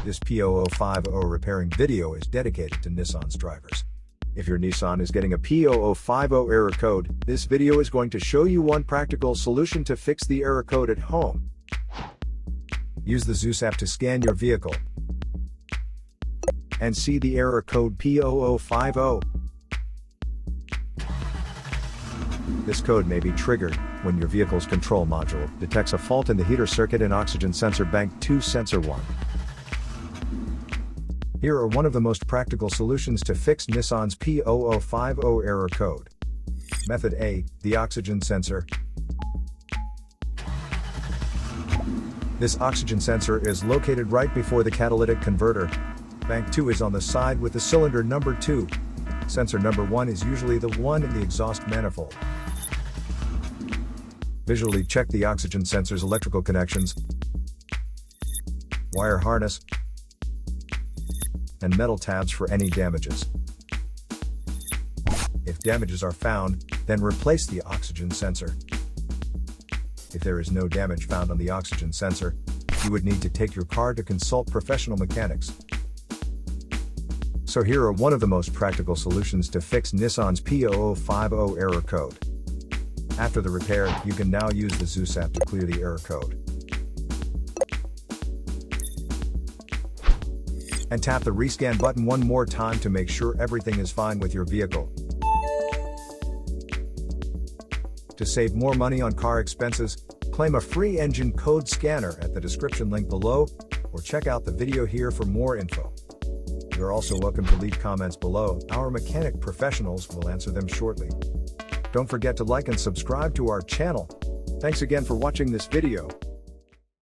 This P0050 repairing video is dedicated to Nissan's drivers. If your Nissan is getting a P0050 error code, this video is going to show you one practical solution to fix the error code at home. Use the HO2S app to scan your vehicle and see the error code P0050. This code may be triggered when your vehicle's control module detects a fault in the heater circuit and oxygen sensor bank 2 sensor 1. Here are one of the most practical solutions to fix Nissan's P0050 error code. Method A, the oxygen sensor. This oxygen sensor is located right before the catalytic converter. Bank 2 is on the side with the cylinder number 2. Sensor number 1 is usually the one in the exhaust manifold. Visually check the oxygen sensor's electrical connections, wire harness, and metal tabs for any damages. If damages are found, then replace the oxygen sensor. If there is no damage found on the oxygen sensor, you would need to take your car to consult professional mechanics. So here are one of the most practical solutions to fix Nissan's P0050 error code. After the repair, you can now use the HO2S app to clear the error code. And tap the rescan button one more time to make sure everything is fine with your vehicle. To save more money on car expenses, claim a free engine code scanner at the description link below, or check out the video here for more info. You're also welcome to leave comments below. Our mechanic professionals will answer them shortly. Don't forget to like and subscribe to our channel. Thanks again for watching this video.